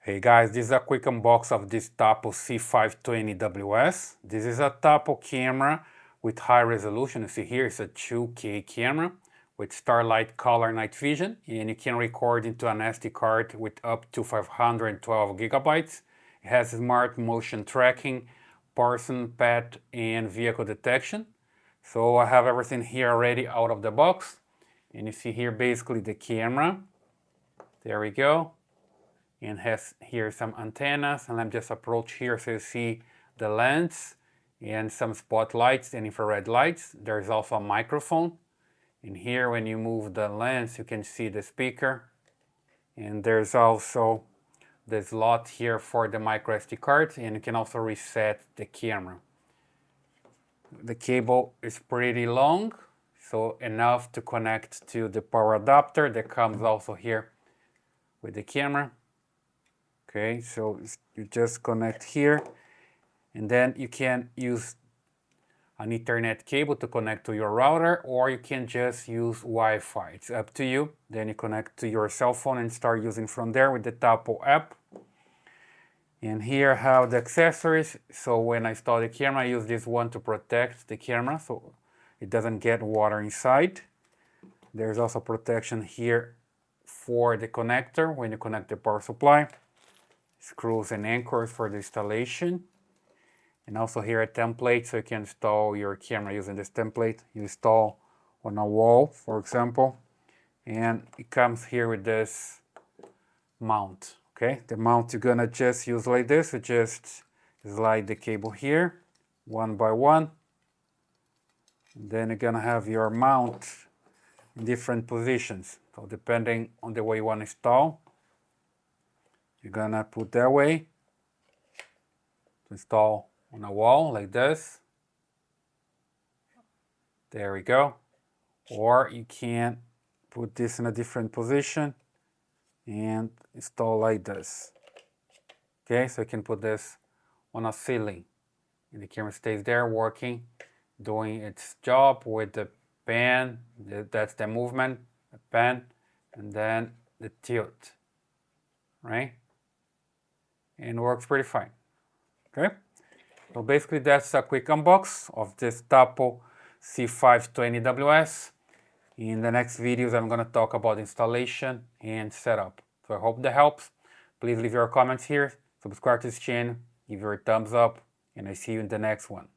Hey guys, this is a quick unbox of this Tapo C520WS. This is a Tapo camera with high resolution. You see here it's a 2K camera with Starlight Color Night Vision, and you can record into an SD card with up to 512 gigabytes. It has smart motion tracking, person, pet, and vehicle detection. So I have everything here already out of the box. And you see here basically the camera. There we go. And has here some antennas, and let me just approach here so you see the lens and some spotlights and infrared lights. There's also a microphone, and here when you move the lens you can see the speaker, and there's also the slot here for the microSD card, and you can also reset the camera. The cable is pretty long, so enough to connect to the power adapter that comes also here with the camera. Okay, so you just connect here, and then you can use an Ethernet cable to connect to your router, or you can just use Wi-Fi. It's up to you. Then you connect to your cell phone and start using from there with the Tapo app. And here I have the accessories. So when I install the camera, I use this one to protect the camera so it doesn't get water inside. There's also protection here for the connector when you connect the power supply. Screws and anchors for the installation, and also here a template so you can install your camera using this template. You install on a wall, for example, and it comes here with this mount. Okay, the mount you're gonna just use like this. You just slide the cable here one by one, and then you're gonna have your mount in different positions, so depending on the way you want to install. You're gonna put that way to install on a wall like this. There we go. Or you can put this in a different position and install like this. Okay, so you can put this on a ceiling and the camera stays there working, doing its job with the pan. That's the movement, the pan, and then the tilt, right? And works pretty fine. Okay, so basically that's a quick unbox of this Tapo C520WS. In the next videos I'm going to talk about installation and setup. So I hope that helps. Please leave your comments here, subscribe to this channel, give your thumbs up, and I see you in the next one.